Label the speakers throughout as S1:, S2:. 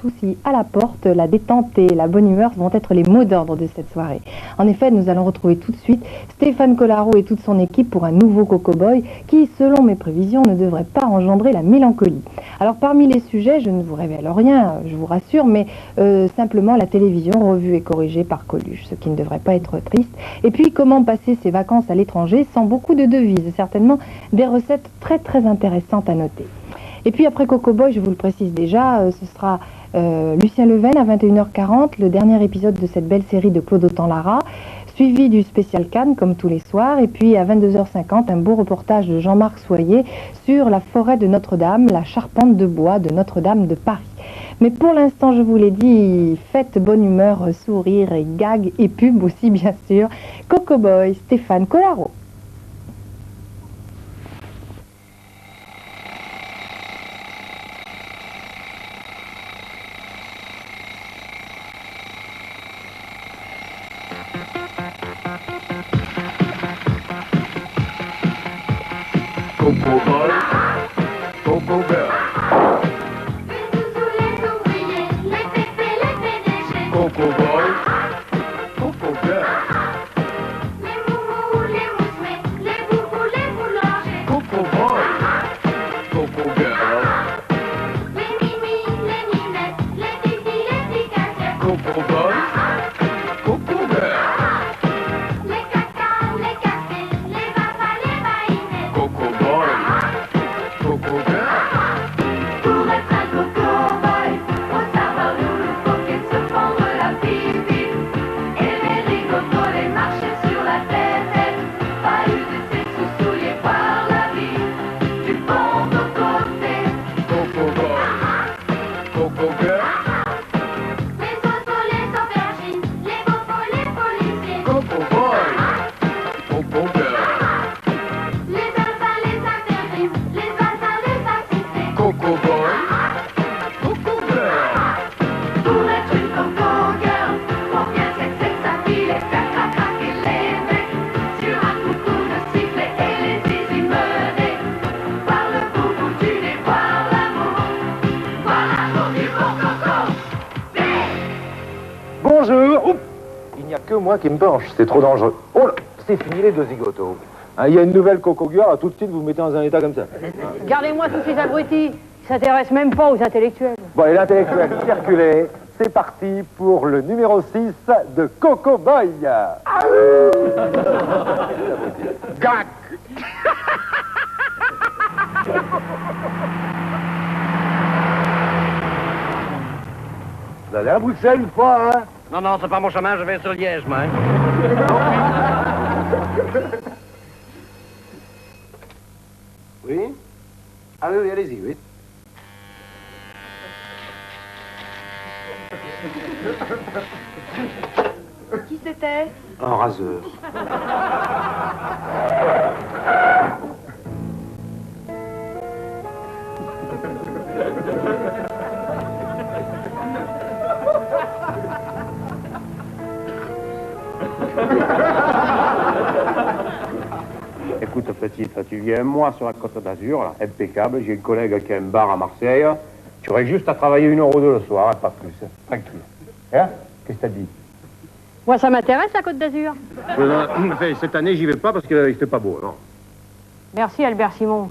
S1: soucis à la porte, la détente et la bonne humeur vont être les mots d'ordre de cette soirée. En effet, nous allons retrouver tout de suite Stéphane Collaro et toute son équipe pour un nouveau Coco Boy qui, selon mes prévisions, ne devrait pas engendrer la mélancolie. Alors parmi les sujets, je ne vous révèle rien, je vous rassure, mais simplement la télévision revue et corrigée par Coluche, ce qui ne devrait pas être triste. Et puis comment passer ses vacances à l'étranger sans beaucoup de devises, certainement des recettes très très intéressantes à noter. Et puis après Coco Boy, je vous le précise déjà, ce sera Lucien Leven à 21h40, le dernier épisode de cette belle série de Claude Autant-Lara, suivi du spécial Cannes comme tous les soirs, et puis à 22h50, un beau reportage de Jean-Marc Soyer sur la forêt de Notre-Dame, la charpente de bois de Notre-Dame de Paris. Mais pour l'instant, je vous l'ai dit, faites bonne humeur, sourire et gag et pub aussi bien sûr. Coco Boy, Stéphane Collaro.
S2: Coco Boy, Coco Girl. Coco Boy, Coco Girl. Coco Boy, Coco Girl. Coco Boy, Coco Girl. Coco Boy, Coco Girl.
S3: Pour être un Coco Boy, faut savoir loulou, faut qu'il se prendre la pipi. Aimer rigoler, marcher sur la tête, pas user ses sous-souliers par la vie. Du bon côté,
S2: Coco Boy, Coco Girl.
S3: les autres, les aubergines, les bobos, les policiers,
S2: Coco Boy, Coco Girl.
S3: les alphas, les intérims, les asins, les assistés.
S2: Coco Boy, Coco Girl.
S3: Pour être une Coco Girl, faut bien sexer sa fille et faire craquer les mecs. Sur un coucou de sifflet et les zizi menés. Par le bout du nez, voir l'amour. Voilà pour du bon Coco.
S4: Bonjour. Oups. Il n'y a que moi qui me penche, c'est trop dangereux. Oh là, c'est fini les deux zigotos. Ah, il y a une nouvelle Coco Girl, tout de suite vous vous mettez dans un état comme ça.
S5: Gardez-moi tous ces abrutis qui s'intéressent même pas aux intellectuels.
S4: Bon, et l'intellectuel, circulez. C'est parti pour le numéro 6 de Coco Boy.
S2: Gag.
S4: Vous allez à Bruxelles une fois, hein?
S6: Non, non, c'est pas mon chemin, je vais sur Liège, moi. Hein.
S4: Oui? Ah oui, allez-y, oui.
S1: Qui c'était?
S4: Un raseur.
S7: Écoute, petite, tu viens, moi, sur la Côte d'Azur, là, impeccable. J'ai une collègue qui a un bar à Marseille. Tu aurais juste à travailler 1 heure ou 2 le soir, hein, pas plus. Tranquille. Hein? Qu'est-ce que t'as dit?
S5: Moi, ça m'intéresse, la Côte d'Azur.
S7: Cette année, j'y vais pas parce qu'il fait pas beau, non.
S5: Merci, Albert Simon.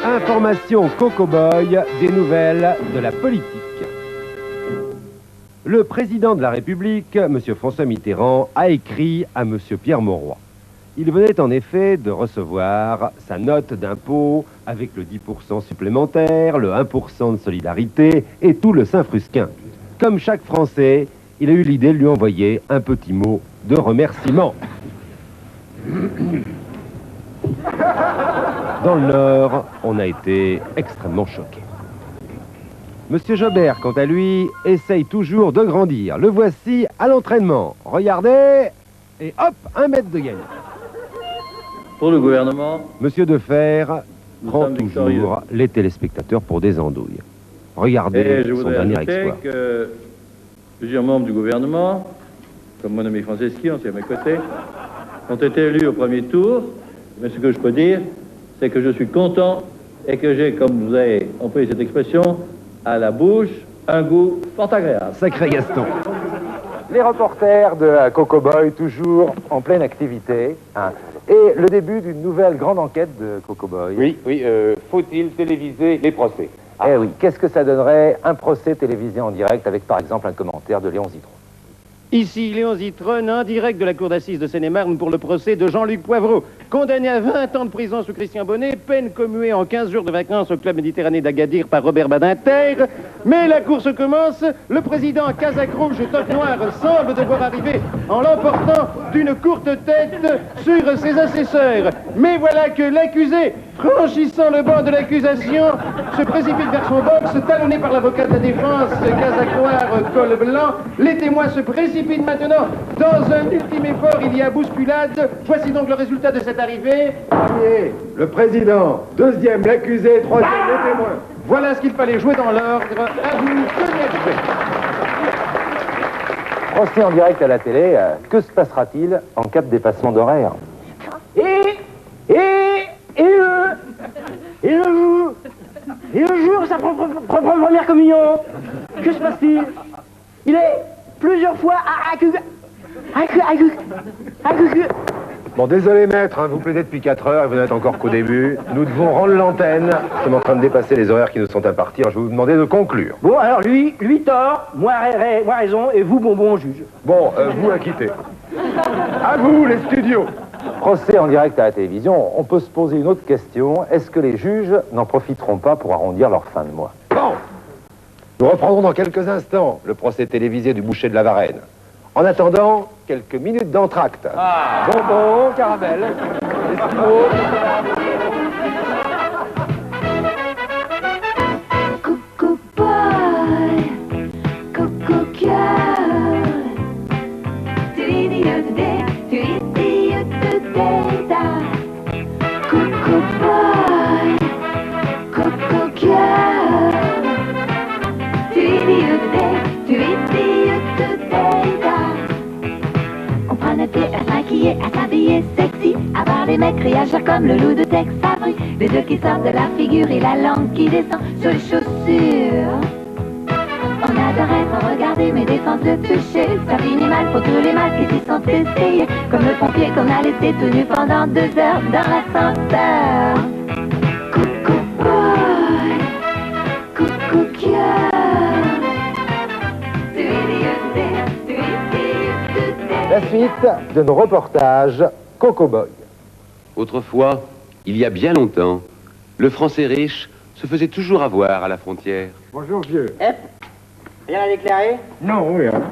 S8: Information Coco Boy, des nouvelles de la politique. Le président de la République, M. François Mitterrand, a écrit à M. Pierre Mauroy. Il venait en effet de recevoir sa note d'impôt avec le 10% supplémentaire, le 1% de solidarité et tout le Saint-Frusquin. Comme chaque Français, il a eu l'idée de lui envoyer un petit mot de remerciement. Dans le Nord, on a été extrêmement choqués. Monsieur Jobert, quant à lui, essaye toujours de grandir. Le voici à l'entraînement. Regardez, et hop, 1 mètre de gagne.
S9: Pour le gouvernement,
S8: Monsieur Defer prend
S9: sommes victorieux.
S8: toujours les téléspectateurs pour des andouilles.
S9: et
S8: Regardez
S9: je
S8: son
S9: voudrais
S8: dernier
S9: ajouter
S8: exploit.
S9: que plusieurs membres du gouvernement, comme mon ami Franceschi, on est à mes côtés, ont été élus au premier tour. Mais ce que je peux dire, c'est que je suis content et que j'ai, comme vous avez employé cette expression, à la bouche un goût fort agréable.
S8: Sacré Gaston.
S4: Les reporters de Coco Boy, toujours en pleine activité. Hein. Et le début d'une nouvelle grande enquête de Coco Boy.
S7: Oui, faut-il téléviser les procès?
S4: Eh oui, qu'est-ce que ça donnerait un procès télévisé en direct avec par exemple un commentaire de Léon Zitron?
S6: Ici Léon Zitron, en direct de la cour d'assises de Seine-et-Marne pour le procès de Jean-Luc Poivreau. Condamné à 20 ans de prison sous Christian Bonnet, peine commuée en 15 jours de vacances au club méditerranéen d'Agadir par Robert Badinter. Mais la course commence, le président Casaque rouge et toque noir semble devoir arriver en l'emportant d'une courte tête sur ses assesseurs. Mais voilà que l'accusé, franchissant le banc de l'accusation, se précipite vers son box, talonné par l'avocat de la défense, Casaque noir, col blanc. Les témoins se précipitent maintenant dans un ultime effort, il y a bousculade. Voici donc le résultat de cette arrivée.
S4: Premier, le président. Deuxième, l'accusé. Troisième, les témoins.
S6: Voilà ce qu'il fallait jouer dans l'ordre. À vous, tenez jouer.
S4: Procès en direct à la télé, que se passera-t-il en cas de dépassement d'horaire?
S5: Et le jour, sa propre première communion, que se passe-t-il? Il est plusieurs fois
S4: Bon, désolé maître, hein, vous plaidez depuis 4 heures et vous n'êtes encore qu'au début. Nous devons rendre l'antenne. Nous sommes en train de dépasser les horaires qui nous sont impartis. Alors, je vais vous demander de conclure.
S5: Bon, alors lui tort, moi raison, et vous, bon juge.
S4: Bon, vous acquittez. À vous, les studios. Procès en direct à la télévision, on peut se poser une autre question. Est-ce que les juges n'en profiteront pas pour arrondir leur fin de mois? Bon, nous reprendrons dans quelques instants le procès télévisé du boucher de la Varenne. En attendant, quelques minutes d'entracte. Bonbons, caramel, esquimaux.
S3: Coco boy, Coco girl. Tu idiote Coco boy, Coco girl. Tu idiote On prend notre thé à s'inquiéter, à s'habiller sexy, à voir les mecs réagir comme le loup de Tex Avery. Les yeux qui sortent de la figure et la langue qui descend sur les chaussures. On adorait trop regarder mes défenses de toucher. Ça finit mal pour tous les mal qui s'y sont essayés. Comme le pompier qu'on a laissé tout nu pendant 2 heures dans l'ascenseur. Coucou boy, coucou girl.
S4: La suite de nos reportages Coco Boy.
S10: Autrefois, il y a bien longtemps, le Français riche se faisait toujours avoir à la frontière.
S4: Bonjour vieux.
S5: Rien à déclarer?
S4: Non, rien.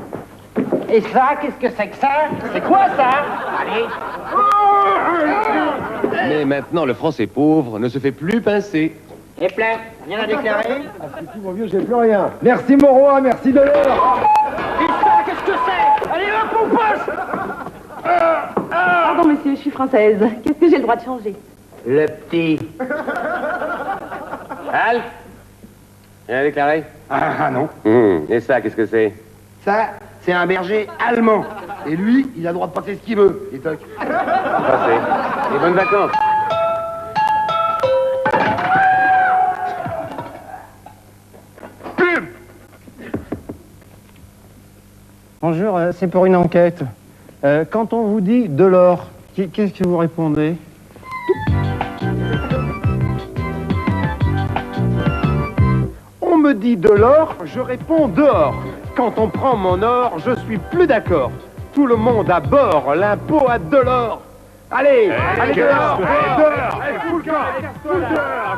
S5: Et ça, qu'est-ce que c'est que ça? C'est quoi ça? Allez.
S10: Mais maintenant, le Français pauvre ne se fait plus pincer.
S5: Et plein, rien à déclarer?
S4: Si mon vieux, j'ai plus rien. Merci mon roi, merci de l'heure.
S5: Et ça, qu'est-ce que c'est? Allez hop, on passe.
S11: Pardon monsieur, je suis française. Qu'est-ce que j'ai le droit de changer?
S10: Le petit. Al? Rien à déclarer?
S7: Ah non.
S10: Et ça, qu'est-ce que c'est?
S7: Ça, c'est un berger allemand. Et lui, il a le droit de passer ce qu'il veut. Et toc.
S10: Passez. Et bonnes vacances.
S6: Bonjour, c'est pour une enquête. Quand on vous dit de l'or, qu'est-ce que vous répondez? On me dit de l'or, je réponds dehors. Quand on prend mon or, je suis plus d'accord. Tout le monde à bord, l'impôt à de l'or. Allez, allez dehors, dehors.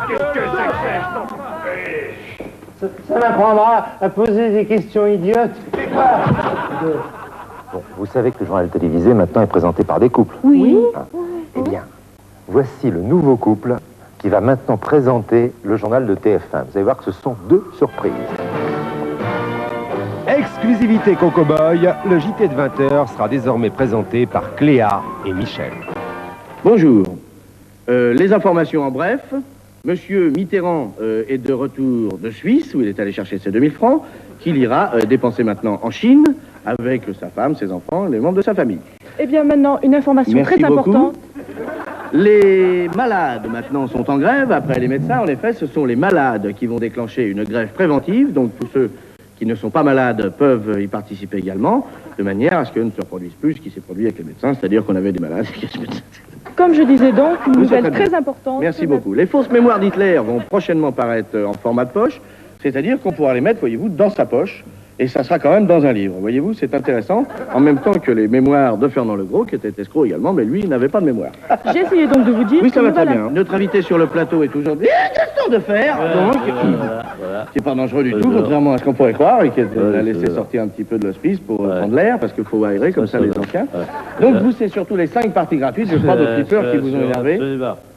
S6: Qu'est-ce que c'est que ça m'apprendra à poser des questions idiotes.
S4: Bon, vous savez que le journal télévisé maintenant est présenté par des couples.
S11: Oui.
S4: Eh bien, voici le nouveau couple qui va maintenant présenter le journal de TF1. Vous allez voir que ce sont 2 surprises.
S8: Exclusivité Coco Boy, le JT de 20h sera désormais présenté par Cléa et Michel.
S9: Bonjour. Les informations en bref. Monsieur Mitterrand est de retour de Suisse, où il est allé chercher ses 2000 francs, qu'il ira dépenser maintenant en Chine, avec sa femme, ses enfants, les membres de sa famille.
S11: Eh bien maintenant, une information
S9: Merci
S11: très
S9: beaucoup.
S11: importante.
S9: Les malades, maintenant, sont en grève. Après les médecins, en effet, ce sont les malades qui vont déclencher une grève préventive. Donc, tous ceux qui ne sont pas malades peuvent y participer également, de manière à ce que ne se reproduise plus ce qui s'est produit avec les médecins, c'est-à-dire qu'on avait des malades qui se médecins.
S11: Comme je disais donc, une
S9: Oui, c'est
S11: nouvelle
S9: très
S11: très
S9: bien.
S11: importante.
S9: Merci beaucoup. Les fausses mémoires d'Hitler vont prochainement paraître en format de poche, c'est-à-dire qu'on pourra les mettre, voyez-vous, dans sa poche, et ça sera quand même dans un livre. Voyez-vous, c'est intéressant, en même temps que les mémoires de Fernand Legros, qui était escroc également, mais lui, il n'avait pas de mémoire.
S11: J'ai essayé donc de vous dire...
S9: Oui, ça
S11: que
S9: va très
S11: voilà.
S9: bien. Notre invité sur le plateau est aujourd'hui Gaston de Fer, donc, qui n'est pas dangereux du tout, contrairement à ce qu'on pourrait croire, et qui a laissé sortir un petit peu de l'hospice pour prendre l'air, parce qu'il faut aérer comme ça les anciens. Donc vous, c'est surtout les 5 parties gratuites, je crois, de Flipper qui vous ont énervé.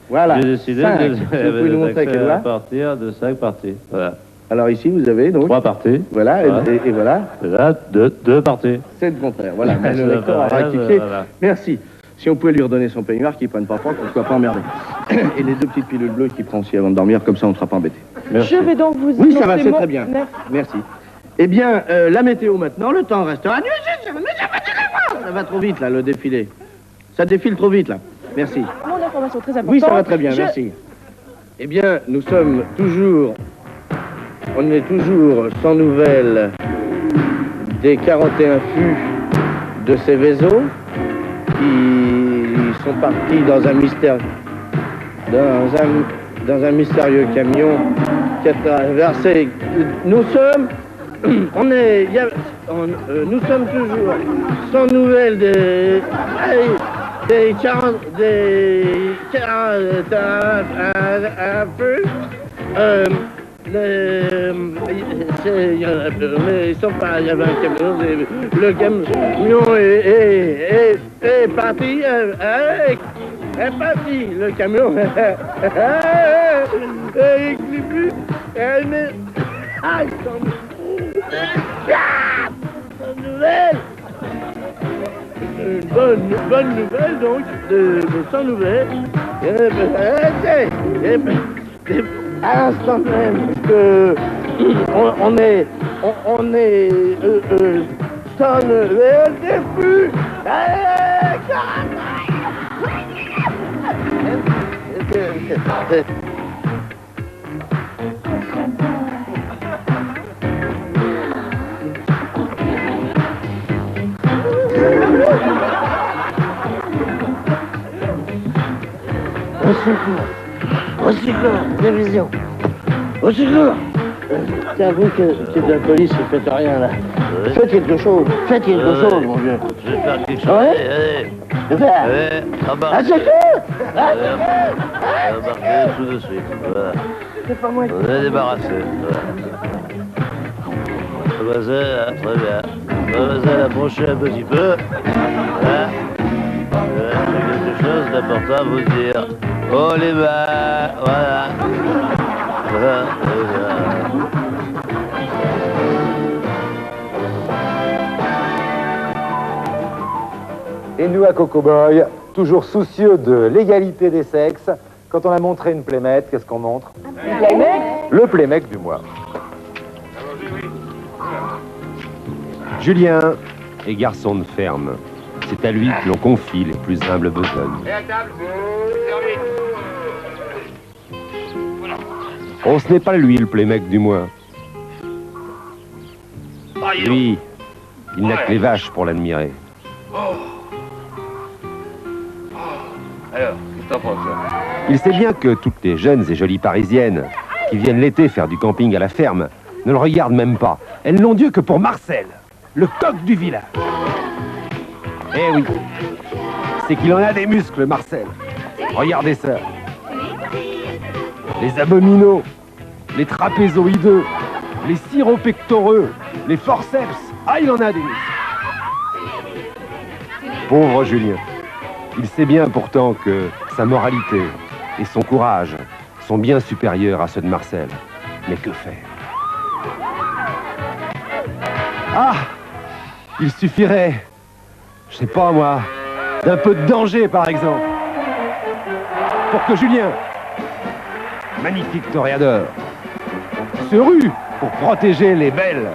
S9: Voilà.
S12: J'ai décidé
S9: 5.
S12: de
S9: Si vous pouvez nous montrer quelle
S12: à
S9: va.
S12: partir de 5 parties. Voilà.
S9: Alors ici, vous avez donc...
S12: 3 parties.
S9: Voilà, et voilà.
S12: Et là, 2 parties.
S9: C'est le contraire. Voilà, mais le
S12: Ça
S9: lecteur a
S12: fait rien,
S9: rectifié.
S12: voilà.
S9: Merci. Si on pouvait lui redonner son peignoir, qu'il prenne pas froid, qu'on ne soit pas emmerdé. Et les 2 petites pilules bleues qu'il prend aussi avant de dormir, comme ça on ne sera pas embêté.
S12: Merci.
S11: Je vais donc vous...
S9: Oui, ça va,
S11: annoncer
S9: c'est
S11: mon-
S9: très bien.
S11: Merci.
S9: Merci. Eh bien, la météo maintenant, le temps restera... Ça va trop vite, là, le défilé. Ça défile trop vite, là. Merci.
S11: Mon information très importante.
S9: Oui, ça va très bien,
S11: Je-
S9: merci. Eh bien, nous sommes toujours... On est toujours sans nouvelles des 41 fûts de ces vaisseaux qui sont partis dans un mystère... Dans un mystérieux camion qui a traversé... Nous sommes... On est... nous sommes toujours sans nouvelles des 40... un peu... mais ils sont pas... Il y avait un camion... Le camion est parti... est parti, le camion. Il plus. Ah, bonne nouvelle. Une bonne nouvelle, donc, de sans nouvelles. À l'instant même que on est sans nouvelles des plus. Au secours, télévision. Au secours. C'est à vous que de la police, vous faites rien là. Faites quelque chose, mon vieux.
S12: Je vais faire quelque chose.
S9: Ouais.
S12: Allez.
S9: Allez.
S12: Embarquez.
S9: À secours.
S12: Embarquez tout de suite. Voilà.
S9: C'est pas moi.
S12: On est débarrassé. Mademoiselle, très bien. Mademoiselle, approchez un petit peu. Voilà. J'ai quelque chose d'important à vous dire. Oh les mains, voilà. Voilà.
S4: Et nous, à Coco Boy, toujours soucieux de l'égalité des sexes, quand on a montré une plémette, qu'est-ce qu'on montre? Le plémec du mois.
S8: Julien est garçon de ferme. C'est à lui que l'on confie les plus humbles besognes. Oh, ce n'est pas lui le plémec du mois. Lui, il n'a que les vaches pour l'admirer.
S2: Alors, qu'est-ce que t'en penses, là?
S8: Il sait bien que toutes les jeunes et jolies parisiennes qui viennent l'été faire du camping à la ferme ne le regardent même pas. Elles n'ont Dieu que pour Marcel, le coq du village. Eh oui, c'est qu'il en a des muscles, Marcel. Regardez ça. Les abdominaux, les trapézoïdeux, les syropectoreux, les forceps. Ah, il en a des muscles. Pauvre Julien. Il sait bien pourtant que sa moralité et son courage sont bien supérieurs à ceux de Marcel. Mais que faire? Ah! Il suffirait, je sais pas moi, d'un peu de danger par exemple, pour que Julien, magnifique toréador, se rue pour protéger les belles.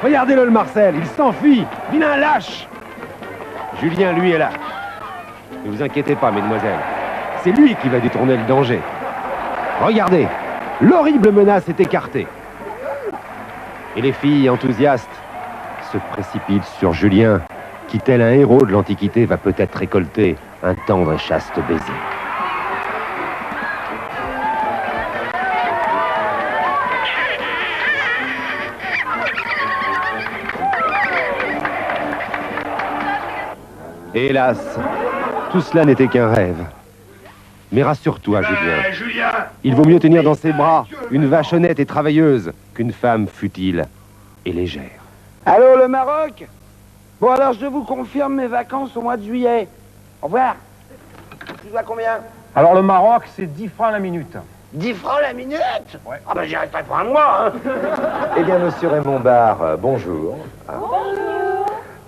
S8: Regardez-le le Marcel, il s'enfuit, vilain lâche. Julien, lui, est là. Ne vous inquiétez pas, mesdemoiselles. c'est lui qui va détourner le danger. Regardez, l'horrible menace est écartée. Et les filles enthousiastes se précipitent sur Julien, qui, tel un héros de l'Antiquité, va peut-être récolter un tendre et chaste baiser. Et hélas, tout cela n'était qu'un rêve. Mais rassure-toi, Julien. Il vaut mieux tenir dans ses bras une vache honnête et travailleuse qu'une femme futile et légère.
S5: Allô, le Maroc? Bon, alors je vous confirme mes vacances au mois de juillet. Au revoir. Tu dois combien?
S7: Alors le Maroc, c'est 10 francs la minute.
S5: 10 francs la minute?
S7: Ouais.
S5: Ah ben j'y resterai pas un mois, hein.
S4: Eh bien, monsieur Raymond Barre, bonjour.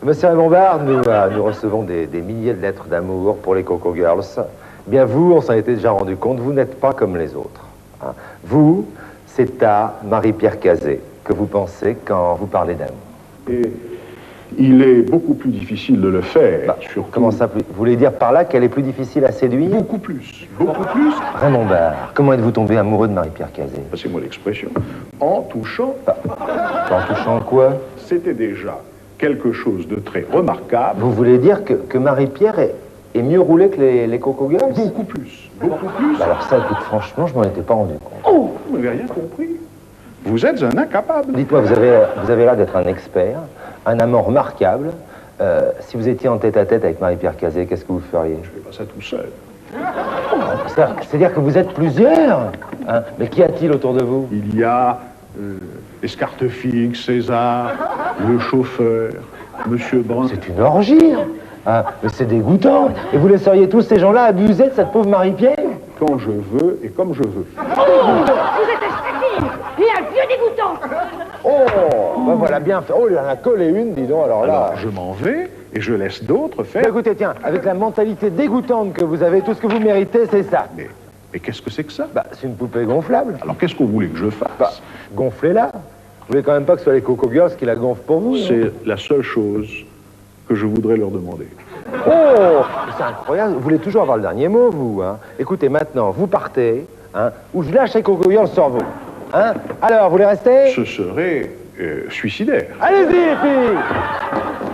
S4: Monsieur Raymond Barre, nous recevons des milliers de lettres d'amour pour les Coco Girls. Eh bien, vous, on s'en était déjà rendu compte, vous n'êtes pas comme les autres. Hein. Vous, c'est à Marie-Pierre Cazet que vous pensez quand vous parlez d'amour.
S13: Et il est beaucoup plus difficile de le faire. Surtout...
S4: Comment ça? Vous voulez dire par là qu'elle est plus difficile à séduire?
S13: Beaucoup plus. Beaucoup plus.
S4: Raymond Barre, comment êtes-vous tombé amoureux de Marie-Pierre Cazet?
S13: Passez-moi l'expression. En touchant...
S4: En touchant quoi?
S13: C'était déjà quelque chose de très remarquable.
S4: Vous voulez dire que Marie-Pierre est mieux roulée que les Coco Girls?
S13: Beaucoup plus. Beaucoup plus.
S4: Bah alors ça, écoute, franchement, je m'en étais pas rendu compte.
S13: Oh, vous n'avez rien compris. Vous êtes un incapable.
S4: Dites-moi, vous avez l'air d'être un expert, un amant remarquable. Si vous étiez en tête-à-tête avec Marie-Pierre Cazet, qu'est-ce que vous feriez?
S13: Je fais pas ça tout seul.
S4: C'est-à-dire que vous êtes plusieurs, hein? Mais qu'y a-t-il autour de vous?
S13: Il y a Escartefixe, César, le chauffeur, Monsieur Brun.
S4: C'est une orgie, hein? Mais c'est dégoûtant. Et vous laisseriez tous ces gens-là abuser de cette pauvre Marie-Pierre?
S13: Quand je veux et comme je veux.
S3: Vous êtes un stéphile et un vieux dégoûtant.
S4: Oh, ben voilà, bien fait. Oh, il en a collé une, dis donc, alors là.
S13: Alors, je m'en vais et je laisse d'autres faire.
S4: Mais écoutez, tiens, avec la mentalité dégoûtante que vous avez, tout ce que vous méritez, c'est ça.
S13: Mais qu'est-ce que c'est que ça?
S4: Bah, c'est une poupée gonflable.
S13: Alors, qu'est-ce que vous voulez que je fasse?
S4: Bah, gonflez-la. Vous voulez quand même pas que ce soit les Coco Girls qui la gonflent pour vous?
S13: C'est la seule chose que je voudrais leur demander.
S4: Oh, c'est incroyable. Vous voulez toujours avoir le dernier mot, vous, hein? Écoutez, maintenant, vous partez, hein, ou je lâche les Coco Girls sur vous. Hein? Alors, vous voulez rester?
S13: Ce serait suicidaire.
S4: Allez-y, les filles!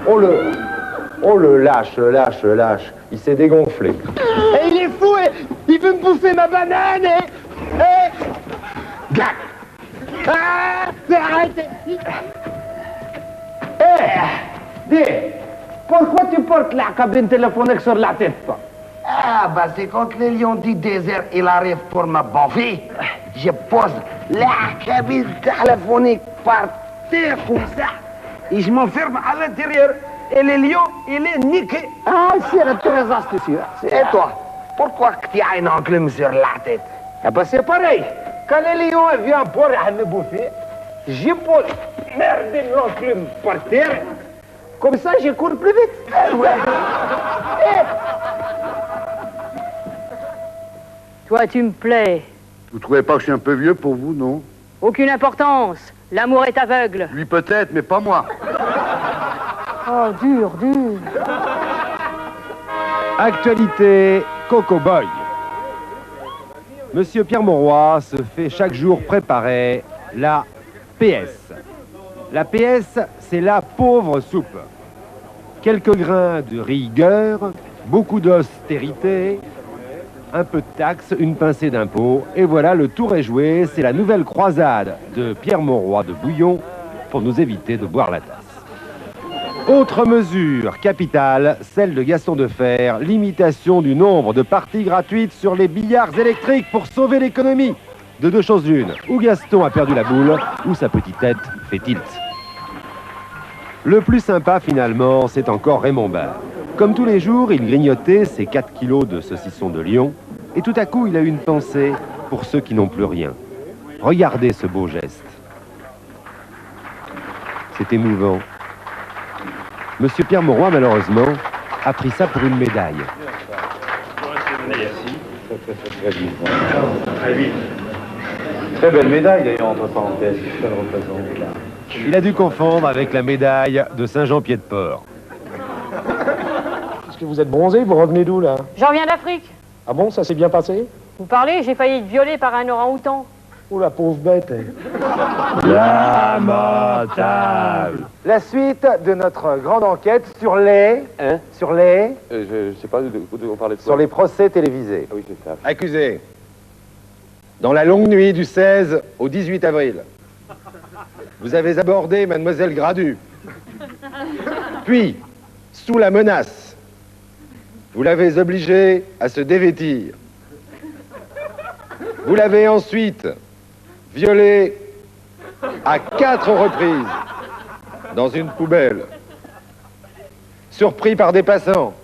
S4: Oh, le lâche. Il s'est dégonflé.
S5: Et il est fou, il veut me bouffer ma banane, Gac! Ah, mais arrêtez! Dis, pourquoi tu portes la cabine téléphonique sur la tête, toi?
S14: Ah, bah c'est quand le lion du désert, il arrive pour me bouffer, je pose la cabine téléphonique par terre comme ça, et je m'enferme à l'intérieur, et le lion, il est niqué.
S5: Ah, c'est très astucieux.
S14: Et toi, pourquoi que tu as une enclume sur la tête?
S5: Ah bah c'est pareil. Quand le lion vient pour me bouffer, je pose merde l'enclume par terre, comme ça je cours plus vite.
S15: Toi, tu me plais.
S16: Vous trouvez pas que je suis un peu vieux pour vous, non?
S15: Aucune importance. L'amour est aveugle.
S16: Lui peut-être, mais pas moi.
S15: Oh, dur.
S8: Actualité Coco Boy. Monsieur Pierre Mauroy se fait chaque jour préparer la PS. La PS, c'est la pauvre soupe. Quelques grains de rigueur, beaucoup d'austérité, un peu de taxes, une pincée d'impôts, et voilà, le tour est joué. C'est la nouvelle croisade de Pierre Mauroy de Bouillon pour nous éviter de boire la tasse. Autre mesure capitale, celle de Gaston Defferre, limitation du nombre de parties gratuites sur les billards électriques pour sauver l'économie. De deux choses l'une, ou Gaston a perdu la boule, ou sa petite tête fait tilt. Le plus sympa finalement, c'est encore Raymond Barre. Comme tous les jours, il grignotait ses 4 kilos de saucisson de Lyon, et tout à coup, il a eu une pensée pour ceux qui n'ont plus rien. Regardez ce beau geste. C'est émouvant. Monsieur Pierre Mauroy, malheureusement, a pris ça pour une médaille.
S4: Merci. Très vite. Très belle médaille, d'ailleurs, entre parenthèses. Ça le représente.
S8: Il a dû confondre avec la médaille de Saint-Jean-Pied-de-Port.
S4: Est-ce que vous êtes bronzé? Vous revenez d'où, là?
S15: J'en viens d'Afrique.
S5: Ah bon, ça s'est bien passé?
S15: Vous parlez, j'ai failli être violée par un orang-outan.
S5: Oh, la pauvre bête.
S4: Lamentable. La suite de notre grande enquête sur les...
S10: Hein?
S4: Sur les...
S10: Je sais pas de on parlait de quoi.
S4: Sur les procès télévisés.
S10: Ah oui, c'est ça.
S4: Accusé. Dans la longue nuit du 16 au 18 avril, vous avez abordé Mademoiselle Gradu. Puis, sous la menace, vous l'avez obligée à se dévêtir. Vous l'avez ensuite violée à 4 reprises dans une poubelle. Surpris par des passants,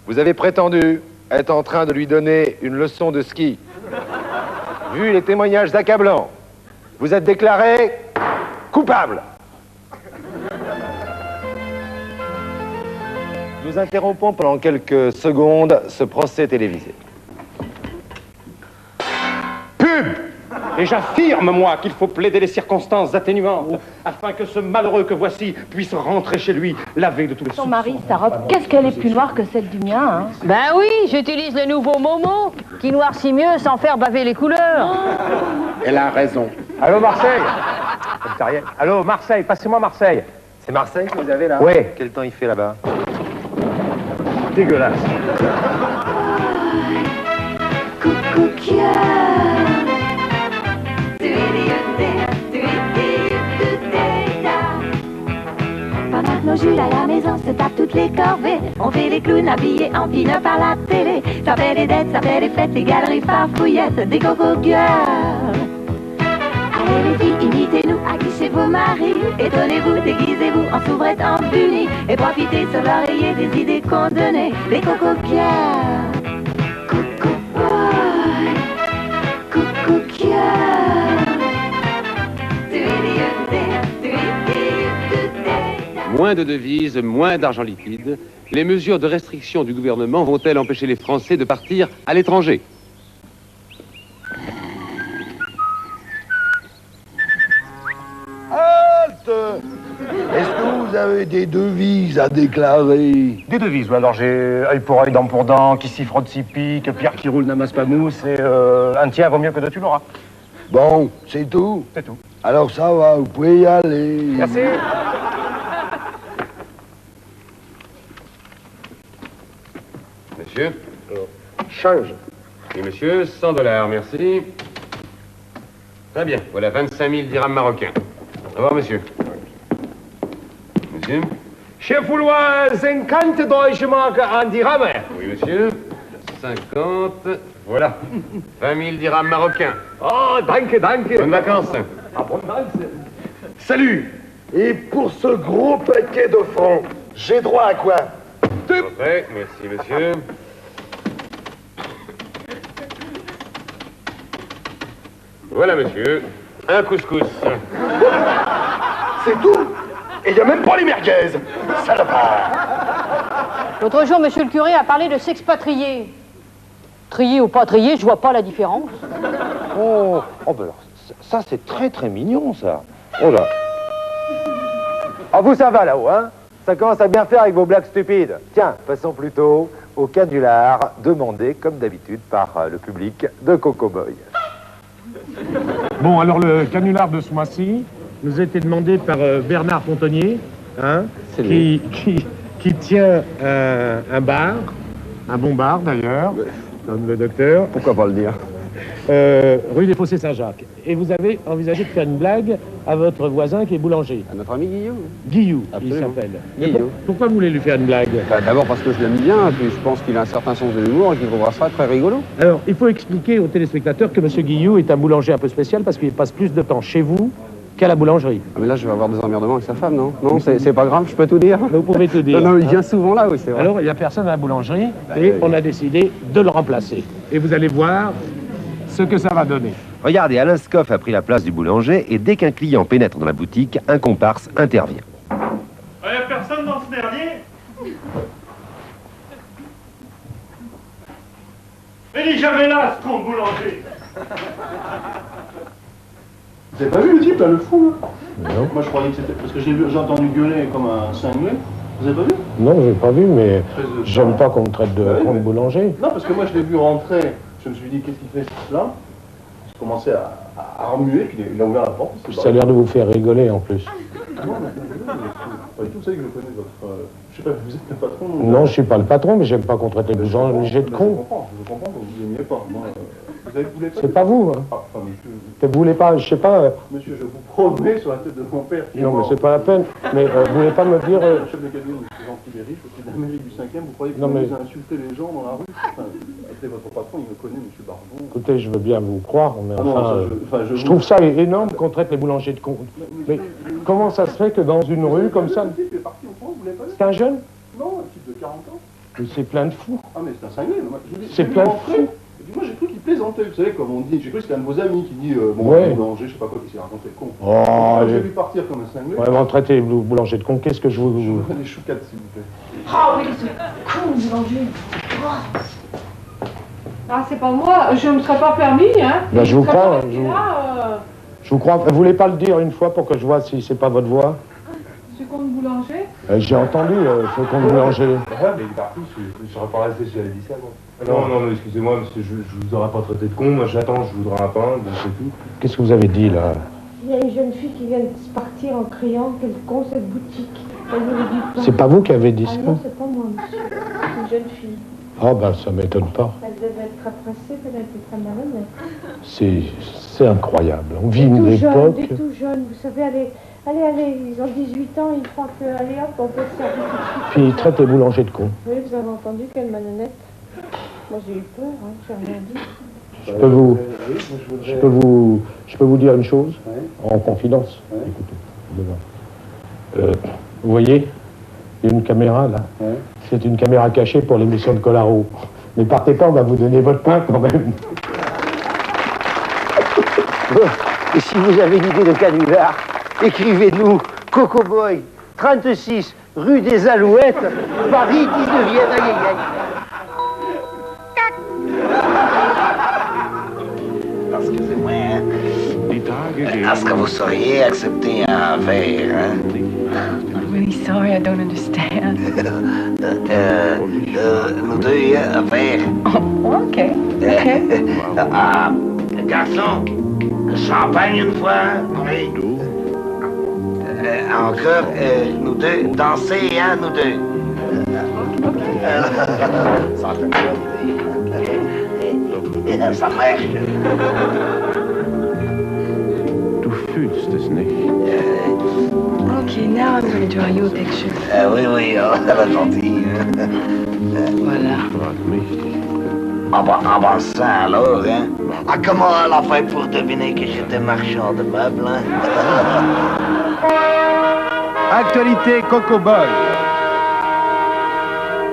S4: vous avez prétendu être en train de lui donner une leçon de ski. Vu les témoignages accablants, vous êtes déclaré coupable. Nous interrompons pendant quelques secondes ce procès télévisé.
S6: Pub! Et j'affirme, moi, qu'il faut plaider les circonstances atténuantes afin que ce malheureux que voici puisse rentrer chez lui lavé de tous les
S1: Ton mari, sa robe, qu'est-ce qu'elle est plus noire que celle du mien, hein?
S15: Ben oui, j'utilise le nouveau Momo, qui noircit mieux sans faire baver les couleurs.
S5: Elle a raison.
S4: Allô, Marseille? Allô, Marseille, passez-moi Marseille. C'est Marseille que vous avez là? Oui. Quel temps il fait là-bas?
S5: Dégueulasse.
S3: Coucou cœur. Pendant que nos Jules à la maison se tapent toutes les corvées, on fait les clowns habillés en pin par la télé. Ça fait les dettes, ça fait les fêtes, les galeries farfouillettes, des coco girls. Allez les filles, imitez-nous, accouchez vos maris. Étonnez-vous, déguisez-vous en soubrette en bunny. Et profitez sur l'oreiller des idées qu'on donnait, les coco girls. Coucou boy, coucou girl.
S10: Moins de devises, moins d'argent liquide. Les mesures de restriction du gouvernement vont-elles empêcher les Français de partir à l'étranger?
S16: Halte! Est-ce que vous avez des devises à déclarer?
S5: Des devises, oui. Alors j'ai œil pour œil, dent pour dent, qui s'y frotte s'y pique, pierre qui roule n'amasse pas mousse, et un tien vaut mieux que deux, tu l'auras.
S16: Bon, c'est tout?
S5: C'est tout.
S16: Alors ça va, vous pouvez y aller.
S5: Merci.
S10: Monsieur?
S5: Change.
S10: Oui, monsieur, 100 $, merci. Très bien, voilà 25 000 dirhams marocains. Au revoir, monsieur. Monsieur?
S5: Chef Foulois, 50 Deutsche Mark en dirham.
S10: Oui, monsieur. 50. Voilà. 20 000 dirhams marocains.
S5: Oh, danke, danke.
S10: Bonnes vacances.
S5: Abondance.
S16: Salut! Et pour ce gros paquet de francs, j'ai droit à quoi?
S10: Entrez. Merci, monsieur. Voilà, monsieur. Un couscous.
S16: C'est tout? Et il n'y a même pas les merguez! Salopard!
S15: L'autre jour, monsieur le curé a parlé de s'expatrier. Trier ou pas trier, je vois pas la différence.
S4: Oh, ben alors, ça c'est très très mignon, ça. Oh là. Ah, vous, ça va là-haut, hein? Ça commence à bien faire avec vos blagues stupides. Tiens, passons plutôt au canular demandé, comme d'habitude, par le public de Coco Boy.
S5: Bon, alors le canular de ce mois-ci nous a été demandé par Bernard Pontonnier, hein, qui tient un bar, un bon bar d'ailleurs, comme le docteur.
S16: Pourquoi pas le dire?
S5: Rue des Fossés Saint-Jacques. Et vous avez envisagé de faire une blague à votre voisin qui est boulanger.
S17: À notre ami Guillaume.
S5: Guillou,
S17: Absolument.
S5: il s'appelle.
S17: Guillou.
S5: Pourquoi vous voulez lui faire une blague?
S17: D'abord parce que je l'aime bien, puis je pense qu'il a un certain sens de l'humour et qu'il trouvera ça très rigolo.
S5: Alors, il faut expliquer aux téléspectateurs que M. Guillou est un boulanger un peu spécial parce qu'il passe plus de temps chez vous qu'à la boulangerie.
S17: Ah, mais là, je vais avoir des emmerdements avec sa femme, non? Non, c'est pas grave, je peux tout dire.
S5: Vous pouvez tout dire.
S17: Non, il vient souvent là, oui, c'est vrai.
S5: Alors, il n'y a personne à la boulangerie et on a décidé de le remplacer. Et vous allez voir ce que ça va donner.
S8: Regardez, Alain Scoff a pris la place du boulanger et dès qu'un client pénètre dans la boutique, un comparse intervient.
S18: Il n'y a personne dans ce dernier? Mais dis jamais là, ce con de boulanger!
S13: Vous avez pas vu le type là, le fou là?
S18: Non.
S13: Moi je croyais que c'était. Parce que j'ai entendu gueuler comme un cinglé.
S9: Vous avez pas vu?
S5: Non, j'ai pas vu, mais j'aime pas qu'on me traite de con de boulanger.
S9: Non, parce que moi je l'ai vu rentrer, je me suis dit qu'est-ce qu'il fait là? J'ai commencé à remuer, puis il a ouvert la porte.
S5: Ça a l'air de vous faire rigoler en plus.
S9: Non, pas du tout, vous savez que je connais votre... je sais pas, vous êtes le patron?
S5: Non, je suis pas le patron, mais j'aime pas qu'on traite les boulangers de con.
S9: Je comprends que vous n'aimiez pas. Moi, vous voulez pas...
S5: C'est pas vous, hein.
S9: Ah, enfin, monsieur...
S5: Vous voulez pas, je sais pas...
S9: Monsieur, je vous promets sur la tête de mon père...
S5: Non, mais c'est pas la peine. Mais vous voulez pas me dire...
S9: Le chef de cabinet, monsieur Jean-Philippe Riche, au-dessus de la mairie du 5e, vous croyez que vous insultez les gens dans la rue? Enfin, appelez votre patron, il me connaît, monsieur Barbon.
S5: Écoutez, je veux bien vous croire, mais
S9: Ah non,
S5: enfin...
S9: je
S5: je trouve ça énorme qu'on traite les boulangers de con. Mais comment ça se fait que dans une rue comme ça... C'est un jeune?
S9: Non, un type de 40 ans.
S5: Mais c'est plein de fous.
S9: Ah, mais c'est un cinglé.
S5: C'est plein de fous.
S9: Et puis moi, j'ai cru qu'il plaisantait, vous savez, comme on dit. J'ai cru que c'était un de vos amis qui dit bon,
S5: Ouais.
S9: boulanger, je sais pas quoi, qui s'est raconté le con.
S5: Oh,
S9: J'ai vu partir comme un cinglé.
S5: Ouais, mais on traite les boulangers de con, qu'est-ce que je vous...
S9: Des choucades, s'il vous plaît.
S11: Ah oui, c'est con, boulanger. Ah, c'est pas moi, je me serais pas permis, hein.
S5: Ben, je vous crois.
S11: Je
S5: vous crois. Vous voulez pas le dire une fois pour que je vois si c'est pas votre voix?
S11: C'est con de boulanger.
S5: J'ai entendu ce con de boulanger.
S19: Ouais, mais il est parti, je serais pas resté si j'avais dit ça, moi. Non, mais excusez-moi, monsieur, je vous aurais pas traité de con, moi j'attends, je voudrais un pain, donc c'est tout.
S5: Qu'est-ce que vous avez dit, là?
S20: Il y a une jeune fille qui vient de partir en criant qu'elle con cette boutique. Elle voulait du pain.
S5: C'est pas vous qui avez dit ça?
S20: Non, c'est pas moi, monsieur. C'est une jeune fille.
S5: Ah, ben, ça m'étonne pas.
S20: Elle devait être très pressée, elle était très malhonnête.
S5: C'est incroyable. On vit une époque...
S20: Des tout jeunes, vous savez, allez, ils ont 18 ans, ils croient que, allez hop, on peut se servir tout de suite.
S5: Puis ils traitent les boulangers de cons.
S20: Oui, vous avez entendu quelle malhonnête. Moi, j'ai eu peur, hein, j'ai rien dit.
S5: Je peux vous dire une chose, en confidence. Écoutez, vous voyez, il y a une caméra là. C'est une caméra cachée pour l'émission de Colaro. Mais partez pas, on va vous donner votre pain quand même.
S14: Bon, et si vous avez une idée de canular, écrivez-nous Coco Boy, 36, rue des Alouettes, Paris 19e. Aïe, aïe, aïe. Excusez-moi, hein. Est-ce que vous sauriez accepter un verre, hein?
S21: I'm really sorry, I don't understand.
S14: Nous deux, un verre.
S21: Oh, okay.
S14: Garçon, champagne une fois, oui. Encore, nous deux, danser, hein, nous deux. Ça marche.
S13: Du fühlst es nicht.
S21: Okay, now I'm going to draw you a picture.
S14: Oui, oui, elle est gentille.
S21: Voilà.
S14: Ah ben ça alors, hein? Ah, comment elle a fait pour deviner que j'étais marchand de meubles, hein?
S8: Actualité Coco Boy.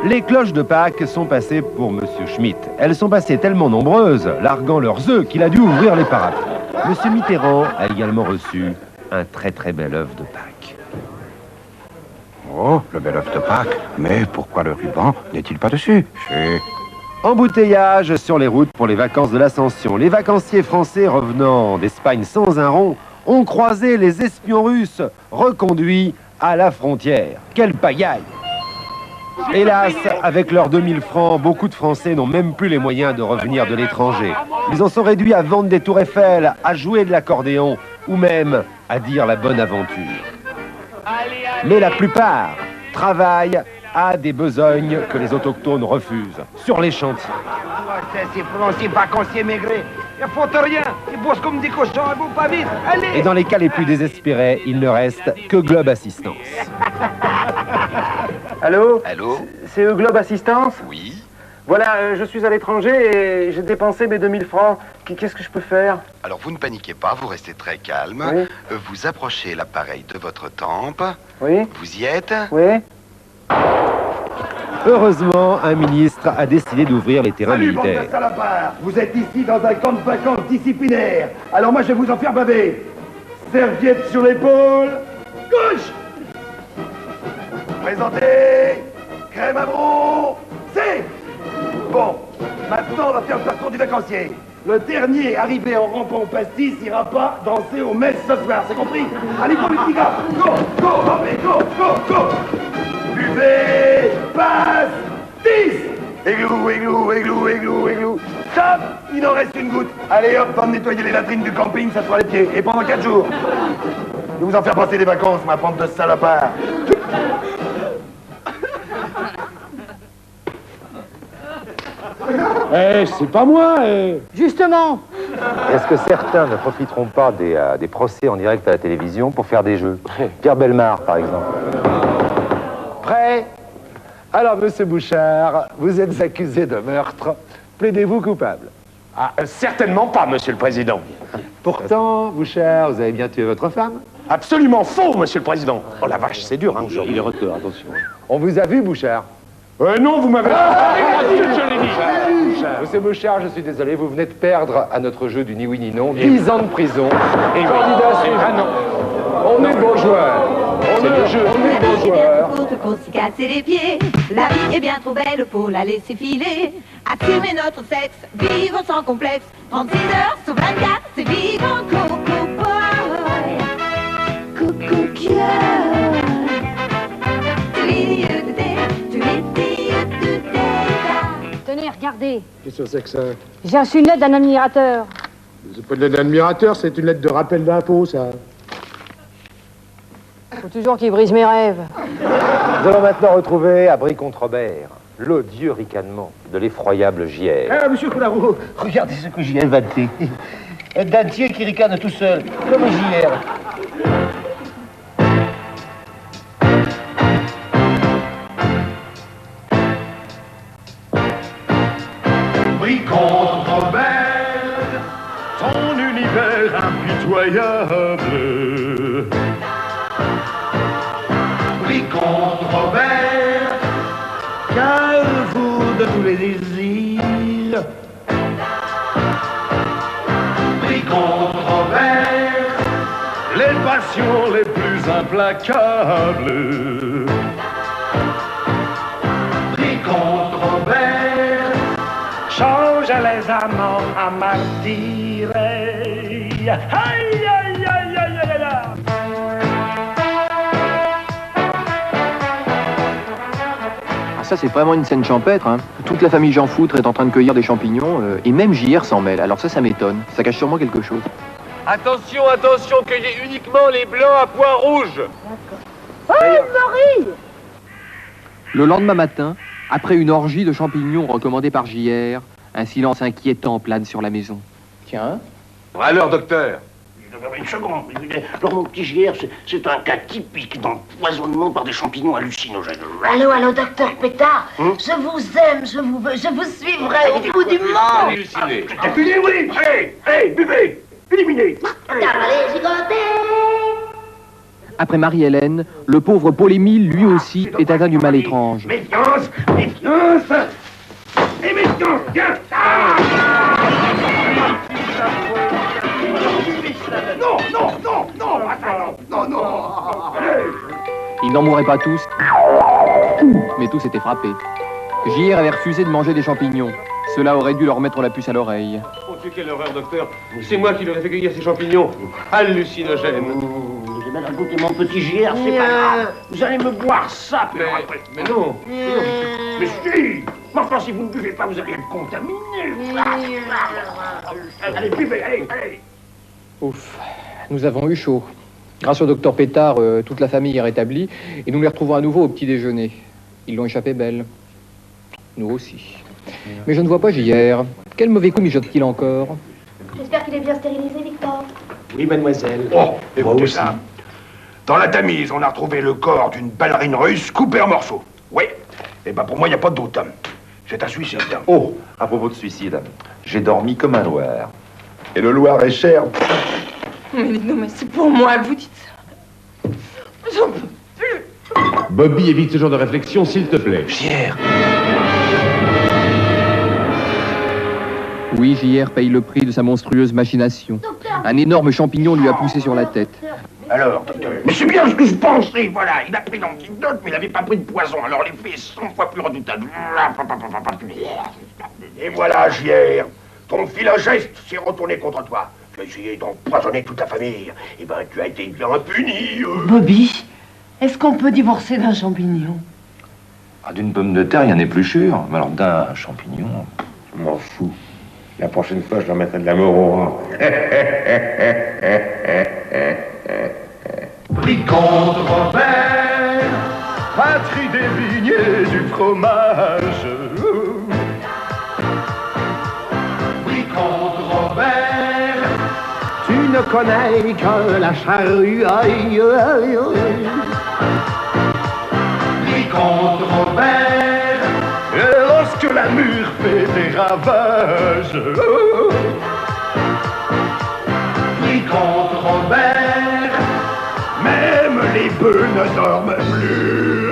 S8: Les cloches de Pâques sont passées pour Monsieur Schmitt. Elles sont passées tellement nombreuses, larguant leurs œufs, qu'il a dû ouvrir les parapluies. Monsieur Mitterrand a également reçu un très très bel œuf de Pâques.
S22: Oh, le bel œuf de Pâques. Mais pourquoi le ruban n'est-il pas dessus?
S8: Embouteillage sur les routes pour les vacances de l'Ascension. Les vacanciers français revenant d'Espagne sans un rond ont croisé les espions russes reconduits à la frontière. Quelle pagaille! Hélas, avec leurs 2000 francs, beaucoup de Français n'ont même plus les moyens de revenir de l'étranger. Ils en sont réduits à vendre des tours Eiffel, à jouer de l'accordéon ou même à dire la bonne aventure. Mais la plupart travaillent à des besognes que les autochtones refusent, sur les chantiers.
S14: C'est français, vacanciers maigrés. Ils ne font rien. Ils bossent comme des cochons, ils vont pas vite. Allez!
S8: Et dans les cas les plus désespérés, il ne reste que Globe Assistance.
S6: Allô?
S23: Allô?
S6: C'est Globe Assistance?
S23: Oui.
S6: Voilà, je suis à l'étranger et j'ai dépensé mes 2000 francs. Qu'est-ce que je peux faire?
S23: Alors vous ne paniquez pas, vous restez très calme.
S6: Oui.
S23: Vous approchez l'appareil de votre tempe.
S6: Oui.
S23: Vous y êtes?
S6: Oui.
S8: Heureusement, un ministre a décidé d'ouvrir les terrains
S16: Salut, bande de
S8: militaires.
S16: salopards. Vous êtes ici dans un camp de vacances disciplinaire. Alors moi, je vais vous en faire baver. Serviette sur l'épaule. Gauche. Présentez. Crème à bron. C'est. Bon, maintenant, on va faire le parcours du vacancier. Le dernier arrivé en rampant au pastis n'ira pas danser au messes ce soir, c'est compris? Allez, go, les petits gars. Go, go, go, go, go, go. buvez, passe, 10. Églou, églou, églou, églou, églou. Stop, il en reste une goutte. Allez hop, va me nettoyer les latrines du camping, ça sera les pieds. Et pendant 4 jours. Je vais vous en faire passer des vacances, ma bande de salopards.
S5: Eh, c'est pas moi,
S15: Justement.
S4: Est-ce que certains ne profiteront pas des procès en direct à la télévision pour faire des jeux? Pierre Bellemare, par exemple.
S2: Prêt? Alors, monsieur Bouchard, vous êtes accusé de meurtre. Plaidez-vous coupable?
S5: Ah, certainement pas, monsieur le président.
S2: Pourtant, Bouchard, vous avez bien tué votre femme?
S5: Absolument faux, monsieur le président. Oh la vache, c'est dur, hein, aujourd'hui. Il est recteur, attention.
S2: On vous a vu, Bouchard?
S5: Non, vous m'avez... Je l'ai dit.
S2: Monsieur Bouchard, je suis désolé, vous venez de perdre à notre jeu du ni oui ni non 10 ans de prison. Et candidat sur...
S5: Ah non.
S2: On est beaux joueurs.
S5: C'est le jeu.
S2: On est beaux joueurs.
S3: Pour s'y casser les pieds, la vie est bien trop belle pour la laisser filer. Assumer notre sexe, vivre sans complexe. 36 heures sur 24, c'est vivant Coco Boy. Coucou cœur.
S15: Tenez, regardez.
S5: Qu'est-ce que c'est que ça?
S15: J'ai reçu une lettre d'un admirateur.
S5: C'est pas de l'aide d'admirateur, c'est une lettre de rappel d'impôt, ça.
S15: Faut toujours qu'il brise mes rêves.
S4: Nous allons maintenant retrouver à Brie-contre-Robert l'odieux ricanement de l'effroyable JR.
S14: Ah, monsieur Colaro, regardez ce que j'ai inventé. Un dentier qui ricane tout seul, comme JR.
S18: Brie-contre-Robert, ton univers impitoyable. Brie-contre-Robert,
S14: carrefour de tous les désirs.
S18: Brie-contre-Robert, les passions les plus implacables. Brie-contre-Robert, change les amants à martyrs. Aïe, aïe, aïe, aïe, aïe, aïe.
S7: Ah, ça, c'est vraiment une scène champêtre, hein. Toute la famille Jean Foutre est en train de cueillir des champignons, et même JR s'en mêle. Alors ça m'étonne. Ça cache sûrement quelque chose.
S10: Attention, attention, cueillez uniquement les blancs à pois rouges.
S15: Oh, Marie!
S7: Le lendemain matin, après une orgie de champignons recommandée par JR, un silence inquiétant plane sur la maison.
S6: Tiens.
S10: Alors, docteur?
S14: Une seconde. Alors, mon petit JR, c'est un cas typique d'empoisonnement par des champignons hallucinogènes.
S20: Allô, docteur Pétard, je vous aime, je vous veux, je vous suivrai au bout du monde.
S10: Halluciné.
S14: T'as fini, oui? Hey, buvez! Éliminez!
S20: Allez, gigantez!
S7: Après Marie-Hélène, le pauvre Paul-Émile, lui aussi, est atteint du mal étrange.
S14: Méfiance! Méfiance! Et méfiance! Viens! Non!
S7: Ils n'en mourraient pas tous, mais tous étaient frappés. JR avait refusé de manger des champignons. Cela aurait dû leur mettre la puce à l'oreille.
S10: Mon Dieu, quelle horreur, docteur. C'est moi qui leur ai fait cueillir ces champignons hallucinogènes.
S14: J'ai mal goûté mon petit JR, c'est pas grave. Vous allez me boire ça,
S10: mais non.
S14: Mais si! Mais enfin, si vous ne buvez pas, vous allez être contaminé. Allez, buvez, allez.
S7: Ouf, nous avons eu chaud. Grâce au docteur Pétard, toute la famille est rétablie et nous les retrouvons à nouveau au petit déjeuner. Ils l'ont échappé belle. Nous aussi. Mais je ne vois pas JR. Quel mauvais coup mijote-t-il encore?
S20: J'espère qu'il est bien stérilisé, Victor.
S16: Oui, mademoiselle. Oh, écoutez ça. Dans la Tamise, on a retrouvé le corps d'une ballerine russe coupée en morceaux. Oui. Eh ben, pour moi, il n'y a pas de doute. C'est un suicide.
S22: Oh, à propos de suicide, j'ai dormi comme un Loir. Et le Loir est cher.
S21: Mais non, mais c'est pour moi, vous dites ça. J'en peux plus.
S5: Bobby, évite ce genre de réflexion, s'il te plaît.
S16: JR.
S7: Oui, JR paye le prix de sa monstrueuse machination. Un énorme champignon lui a poussé sur la tête.
S14: Alors, docteur, mais c'est bien ce que je pensais, voilà. Il a pris l'antidote, mais il n'avait pas pris de poison. Alors l'effet est 100 fois plus redoutable.
S16: Et voilà, JR. Ton vilain geste s'est retourné contre toi. Tu as essayé d'empoisonner toute ta famille. Eh ben, tu as été bien puni.
S21: Bobby, est-ce qu'on peut divorcer d'un champignon?
S22: Ah, d'une pomme de terre, il y en a plus sûr. Mais alors d'un champignon...
S1: Je m'en fous. La prochaine fois, je leur mettrai de l'amour au rang.
S18: Pris contre Robert, patrie des vignes et du fromage. Pris contre Robert,
S5: Tu ne connais que la charrue, aïe, aïe, aïe.
S18: pris contre Robert, et lorsque la mûre fait des ravages. Pris contre Robert, même les bœufs ne dorment plus.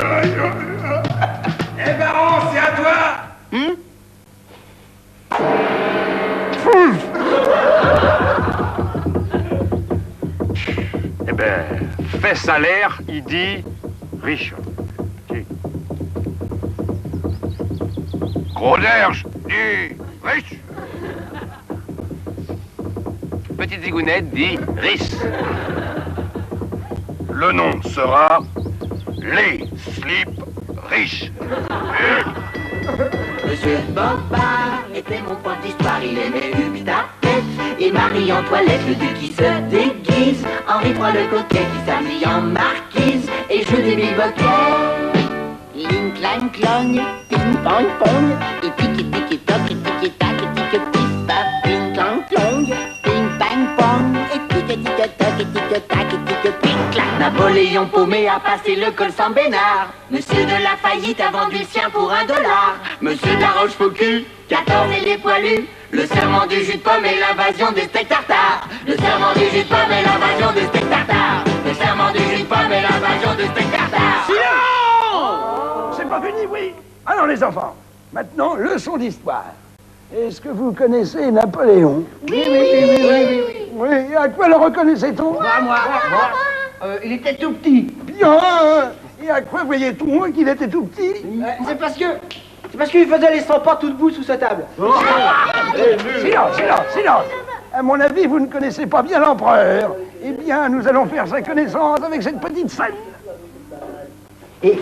S16: Eh baron, c'est à toi.
S1: Eh ben, fait salaire, il dit riche.
S16: Gros derge, dis riche.
S10: Petite zigounette dit riche.
S16: Le nom sera les slips riches.
S3: Monsieur Bompard était mon prof d'histoire, il aimait Hubert et Marie-Antoinette, le duc qui se déguise, Henri III le coquet qui s'habille en marquise et joue des bilboquets. Ling clang clong, ping pong pong, et tiki tiki toc, et tiki tac, et tiki pif paf, ping clang clong, ping bang pong, et tiki tiki toc, et tiki tac, et tiki ping clac. Napoléon paumé a passé le col sans Bénard. Monsieur de la Faillite a vendu le sien pour $1. Monsieur de la Rochefoucauld, 14 et les poilus. Le serment du jus de pomme et l'invasion des steaks tartares. Le serment du jus de pomme et l'invasion des steaks tartares. Le serment du jus de pomme et l'invasion des steaks tartares.
S14: Silence! C'est pas fini, oui. Alors les enfants, maintenant, leçon d'histoire. Est-ce que vous connaissez Napoléon?
S3: Oui, oui, oui, oui, oui, oui, oui.
S14: Oui, à quoi le reconnaissait-on?
S3: Moi. Il était tout petit.
S14: Bien. Et à quoi voyait-on qu'il était tout petit?
S12: C'est parce qu'il faisait les 100 pas tout debout sous sa table.
S14: Silence, silence, silence. À mon avis, vous ne connaissez pas bien l'empereur. Eh bien, nous allons faire sa connaissance avec cette petite scène.
S12: Et...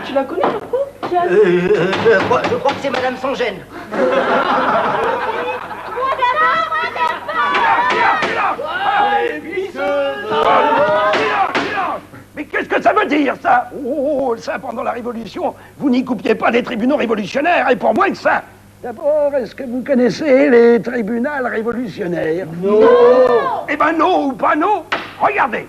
S21: Tu la connais, Marco?
S12: Je crois que c'est Madame Sans-Gêne.
S14: Mais qu'est-ce que ça veut dire, ça? Oh, ça, pendant la Révolution, vous n'y coupiez pas des tribunaux révolutionnaires, et pour moins que ça. D'abord, est-ce que vous connaissez les tribunaux révolutionnaires?
S5: Non.
S14: Eh ben non ou pas non. Regardez.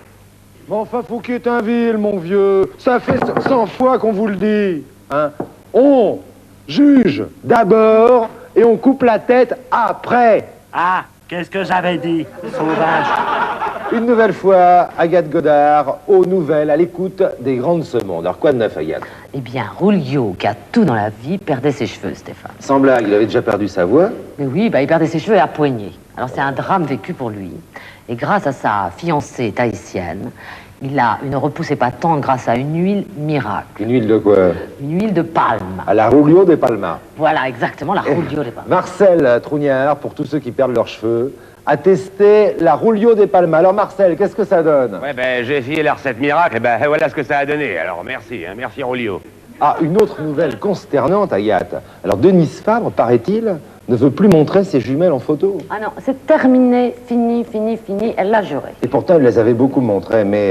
S5: Mais enfin, Fouquier-Tinville, mon vieux, ça fait 100 fois qu'on vous le dit. Hein? On juge d'abord et on coupe la tête après.
S17: Ah, qu'est-ce que j'avais dit, sauvage?
S4: Une nouvelle fois, Agathe Godard, aux nouvelles, à l'écoute des grands de ce monde. Alors quoi de neuf, Agathe?
S24: Eh bien, Rouliot, qui a tout dans la vie, perdait ses cheveux, Stéphane.
S4: Sans blague, il avait déjà perdu sa voix.
S24: Mais oui, il perdait ses cheveux à poignée. Alors c'est un drame vécu pour lui. Et grâce à sa fiancée tahitienne, il a une repousse épatante grâce à une huile miracle.
S4: Une huile de quoi?
S24: Une huile de palme.
S4: À la Rouliot des Palmas.
S24: Voilà, exactement, la Rouliot des Palmas.
S4: Marcel Trougnard, pour tous ceux qui perdent leurs cheveux, a testé la Rouliot des Palmas. Alors Marcel, qu'est-ce que ça donne?
S10: Ouais, ben j'ai essayé la recette miracle, et ben voilà ce que ça a donné. Alors merci, hein, merci Rolio.
S4: Ah, une autre nouvelle consternante, Agathe. Alors Denise Fabre, paraît-il, ne veut plus montrer ses jumelles en photo.
S24: Ah non, c'est terminé, fini, elle l'a juré.
S4: Et pourtant, elle les avait beaucoup montrées, mais...